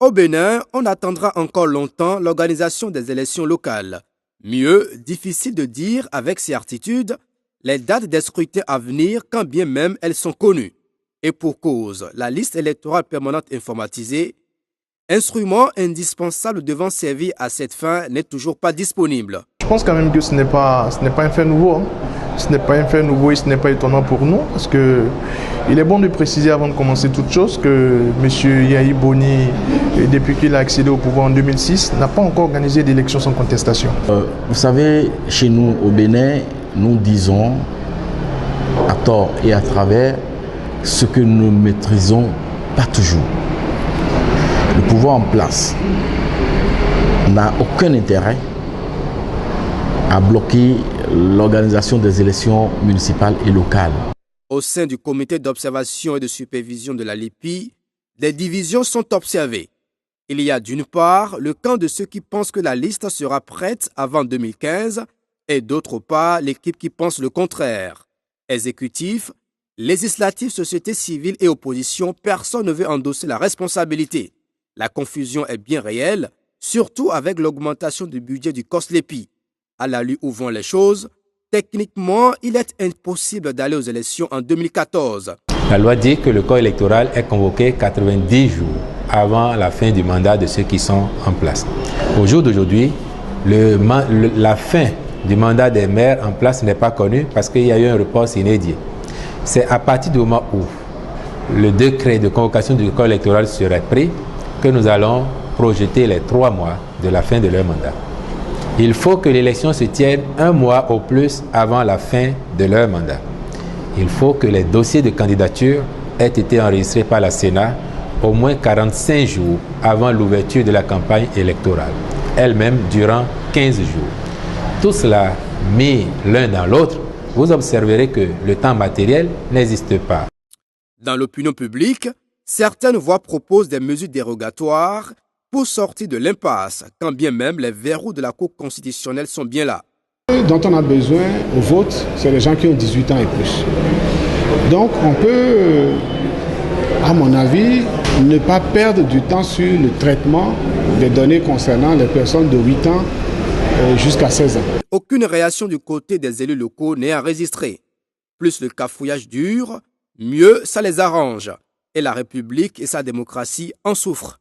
Au Bénin, on attendra encore longtemps l'organisation des élections locales. Mieux, difficile de dire avec certitude les dates des scrutins à venir quand bien même elles sont connues. Et pour cause, la liste électorale permanente informatisée, instrument indispensable devant servir à cette fin, n'est toujours pas disponible. Je pense quand même que ce n'est pas un fait nouveau. Ce n'est pas un fait nouveau et ce n'est pas étonnant pour nous parce qu'il est bon de préciser avant de commencer toute chose que M. Yahi Boni, depuis qu'il a accédé au pouvoir en 2006, n'a pas encore organisé d'élection sans contestation. Vous savez, chez nous au Bénin, nous disons à tort et à travers ce que nous ne maîtrisons pas toujours. Le pouvoir en place n'a aucun intérêt à bloquer l'organisation des élections municipales et locales. Au sein du comité d'observation et de supervision de la LIPI, des divisions sont observées. Il y a d'une part le camp de ceux qui pensent que la liste sera prête avant 2015 et d'autre part l'équipe qui pense le contraire. Exécutif, législatif, société civile et opposition, personne ne veut endosser la responsabilité. La confusion est bien réelle, surtout avec l'augmentation du budget du COSLEPI. À la lui où vont les choses, techniquement, il est impossible d'aller aux élections en 2014. La loi dit que le corps électoral est convoqué 90 jours avant la fin du mandat de ceux qui sont en place. Au jour d'aujourd'hui, la fin du mandat des maires en place n'est pas connue parce qu'il y a eu un report inédit. C'est à partir du moment où le décret de convocation du corps électoral serait pris que nous allons projeter les 3 mois de la fin de leur mandat. Il faut que l'élection se tienne 1 mois au plus avant la fin de leur mandat. Il faut que les dossiers de candidature aient été enregistrés par la Sénat au moins 45 jours avant l'ouverture de la campagne électorale, elle-même durant 15 jours. Tout cela mis l'un dans l'autre, vous observerez que le temps matériel n'existe pas. Dans l'opinion publique, certaines voix proposent des mesures dérogatoires pour sortir de l'impasse, quand bien même les verrous de la Cour constitutionnelle sont bien là. Dont on a besoin au vote, c'est les gens qui ont 18 ans et plus. Donc on peut, à mon avis, ne pas perdre du temps sur le traitement des données concernant les personnes de 8 ans jusqu'à 16 ans. Aucune réaction du côté des élus locaux n'est enregistrée. Plus le cafouillage dure, mieux ça les arrange. Et la République et sa démocratie en souffrent.